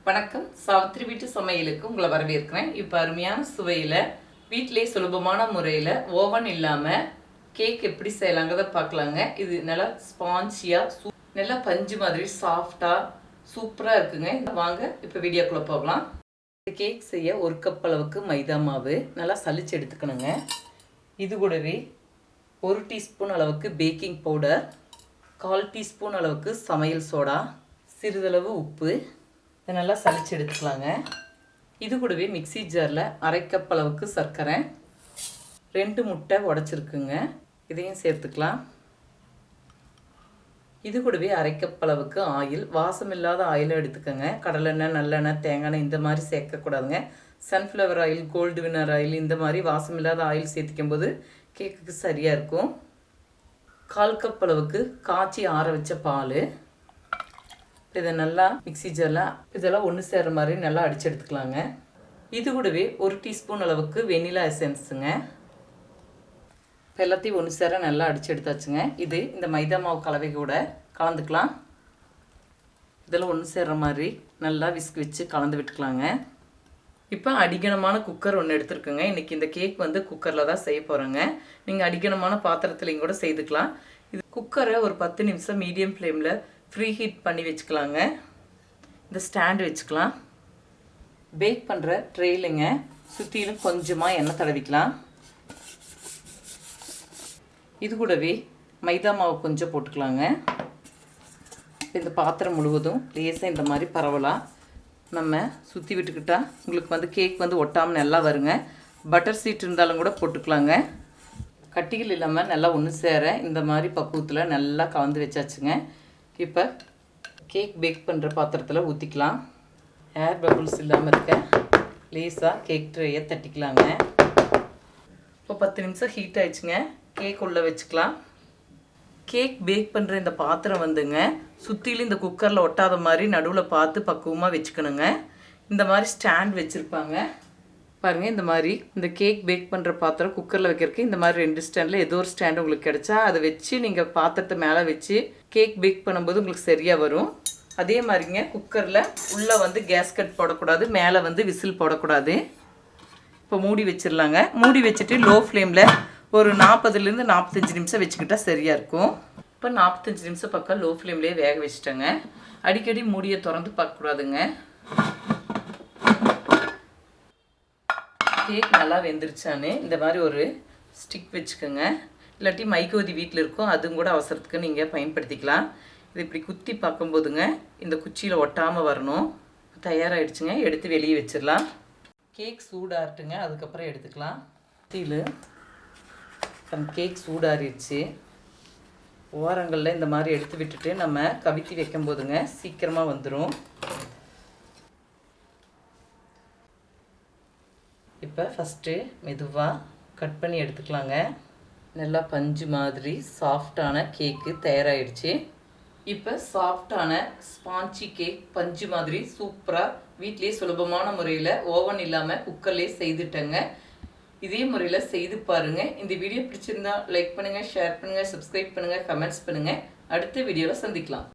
வணக்கம். சாவித்திரி வீட்டு சமையலுக்கு உங்களை வரவேற்கிறேன். இப்போ அருமையான சுவையில் வீட்டிலே சுலபமான முறையில் ஓவன் இல்லாமல் கேக் எப்படி செய்யலாங்கிறத பார்க்கலாங்க. இது நல்லா ஸ்பான்சியாக நல்லா பஞ்சு மாதிரி சாஃப்டாக சூப்பராக இருக்குங்க. வாங்க இப்போ வீடியோக்குள்ளே போகலாம். கேக் செய்ய 1 கப் அளவுக்கு மைதா மாவு நல்லா சலிச்சு எடுத்துக்கணுங்க. இது கூடவே 1 டீஸ்பூன் அளவுக்கு பேக்கிங் பவுடர், 1/4 டீஸ்பூன் அளவுக்கு சமையல் சோடா, சிறிதளவு உப்பு இதை நல்லா சலிச்சு எடுத்துக்கலாங்க. இது கூடவே மிக்சி ஜாரில் 1/2 கப் அளவுக்கு சர்க்கரை, 2 முட்டை உடச்சிருக்குங்க, இதையும் சேர்த்துக்கலாம். இது கூடவே 1/2 கப் அளவுக்கு ஆயில், வாசம் இல்லாத ஆயிலை எடுத்துக்கோங்க. கடலெண்ணெய், நல்லெண்ணெய், தேங்காய் எண்ணெய் இந்த மாதிரி சேர்க்கக்கூடாதுங்க. சன்ஃப்ளவர் ஆயில், கோல்டு வினர் ஆயில் இந்த மாதிரி வாசம் இல்லாத ஆயில் சேர்த்திக்கும் போது கேக்குக்கு சரியாக இருக்கும். 1/4 கப் அளவுக்கு காய்ச்சி ஆற வச்ச பால், இதை நல்லா மிக்சி ஜாரில் இதெல்லாம் ஒன்று சேர்கிற மாதிரி நல்லா அடித்து எடுத்துக்கலாங்க. இது கூடவே 1 டீஸ்பூன் அளவுக்கு வெனிலா எசன்ஸுங்க. இப்போ எல்லாத்தையும் ஒன்று சேர நல்லா அடித்து எடுத்தாச்சுங்க. இது இந்த மைதா மாவு கலவை கூட கலந்துக்கலாம். இதெல்லாம் ஒன்று சேர்கிற மாதிரி நல்லா விஸ்க் வச்சு கலந்து விட்டுக்கலாங்க. இப்போ அடிகனமான குக்கர் ஒன்று எடுத்துருக்குங்க. இன்றைக்கி இந்த கேக் குக்கரில் தான் செய்ய போகிறேங்க. நீங்கள் அடிகனமான பாத்திரத்துலையும் கூட செய்துக்கலாம். இது குக்கரை ஒரு 10 நிமிஷம் மீடியம் ஃப்ளேமில் ஃப்ரீ ஹீட் பண்ணி வச்சுக்கலாங்க. இந்த ஸ்டாண்டு வச்சுக்கலாம். பேக் பண்ணுற ட்ரேலிங்க சுற்றிலும் கொஞ்சமாக எண்ணெய் தடவிக்கலாம். இது கூடவே மைதா மாவு கொஞ்சம் போட்டுக்கலாங்க. இந்த பாத்திரம் முழுவதும் லேசாக இந்த மாதிரி பரவலாக நம்ம சுற்றி விட்டுக்கிட்டால் உங்களுக்கு கேக் ஒட்டாமல் நல்லா வருங்க. பட்டர் சீட் இருந்தாலும் கூட போட்டுக்கலாங்க. கட்டிகள் இல்லாமல் நல்லா ஒன்று சேர இந்த மாதிரி பக்குவத்தில் நல்லா கலந்து வச்சாச்சுங்க. இப்போ கேக் பேக் பண்ணுற பாத்திரத்தில் ஊற்றிக்கலாம். ஏர் பபுள்ஸ் இல்லாமல் இருக்க லேஸாக கேக் ட்ரேயை தட்டிக்கலாங்க. இப்போ 10 நிமிஷம் ஹீட் ஆயிடுச்சுங்க. கேக் உள்ளே வச்சுக்கலாம். கேக் பேக் பண்ணுற இந்த பாத்திரம் சுற்றிலும் இந்த குக்கரில் ஒட்டாத மாதிரி நடுவில் பார்த்து பக்குவமாக வச்சுக்கணுங்க. இந்த மாதிரி ஸ்டாண்ட் வச்சுருப்பாங்க பாருங்கள். இந்த மாதிரி இந்த கேக் பேக் பண்ணுற பாத்திரம் குக்கரில் வைக்கிறதுக்கு இந்த மாதிரி 2 ஸ்டாண்டில் ஏதோ ஒரு ஸ்டாண்டு உங்களுக்கு கிடச்சா அதை வச்சு நீங்கள் பாத்திரத்தை மேலே வச்சு கேக் பேக் பண்ணும்போது உங்களுக்கு சரியாக வரும். அதே மாதிரிங்க குக்கரில் உள்ளே கேஸ்கட் போடக்கூடாது, மேலே விசில் போடக்கூடாது. இப்போ மூடி வச்சிடலாங்க. மூடி வச்சுட்டு லோ ஃப்ளேமில் ஒரு 40லேருந்து 45 நிமிஷம் வச்சுக்கிட்டால் சரியாக இருக்கும். இப்போ 45 நிமிஷம் பக்கம் லோ ஃப்ளேம்லேயே வேக வச்சுட்டேங்க. அடிக்கடி மூடியை திறந்து பார்க்கக்கூடாதுங்க. கேக் நல்லா வெந்துருச்சான்னு இந்த மாதிரி ஒரு ஸ்டிக் வச்சுக்கோங்க. இல்லாட்டி மைக்கோதி வீட்டில் இருக்கும், அதுவும் கூட அவசரத்துக்கு நீங்கள் பயன்படுத்திக்கலாம். இது இப்படி குத்தி பார்க்கும்போதுங்க இந்த குச்சியில் ஒட்டாமல் வரணும். தயாராகிடுச்சுங்க. எடுத்து வெளியே வச்சிடலாம். கேக் சூடாகட்டுங்க, அதுக்கப்புறம் எடுத்துக்கலாம். கேக் சூடாகிடுச்சு. ஓரங்களில் இந்த மாதிரி எடுத்து விட்டுட்டு நம்ம கவித்தி வைக்கும்போதுங்க சீக்கிரமாக வந்துடும். இப்போ ஃபஸ்ட்டு மெதுவாக கட் பண்ணி எடுத்துக்கலாங்க. நல்லா பஞ்சு மாதிரி சாஃப்டான கேக்கு தயாராகிடுச்சு. இப்போ சாஃப்டான ஸ்பான்சி கேக் பஞ்சு மாதிரி சூப்பராக வீட்டிலே சுலபமான முறையில் ஓவன் இல்லாமல் குக்கர்லேயே செய்துட்டேங்க. இதே முறையில் செய்து பாருங்கள். இந்த வீடியோ பிடிச்சிருந்தா லைக் பண்ணுங்கள், ஷேர் பண்ணுங்கள், சப்ஸ்கிரைப் பண்ணுங்கள், கமெண்ட்ஸ் பண்ணுங்கள். அடுத்த வீடியோவில் சந்திக்கலாம்.